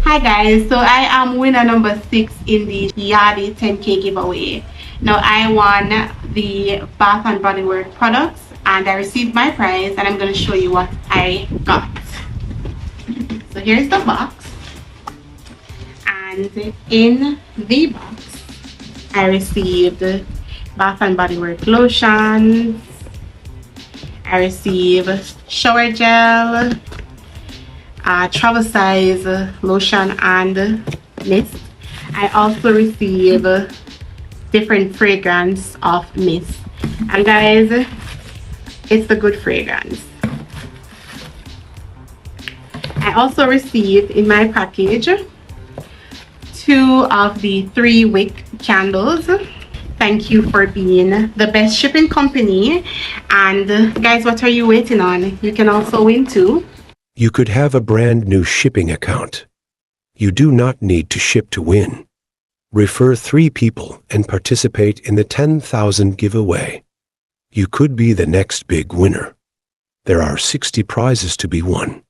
Hi guys, so I am winner number 6 in the Yardi 10K giveaway. Now I won the Bath and Body Works products and I received my prize, and I'm going to show you what I got. So here's the box, and in the box I received Bath and Body Works lotions, I received shower gel, travel size lotion and mist. I also receive different fragrance of mist, and guys, it's the good fragrance. I also received in my package 2 of the 3 wick candles. Thank you for being the best shipping company, and guys, what are you waiting on? You can also win too. You could have a brand new shipping account. You do not need to ship to win. Refer 3 people and participate in the 10,000 giveaway. You could be the next big winner. There are 60 prizes to be won.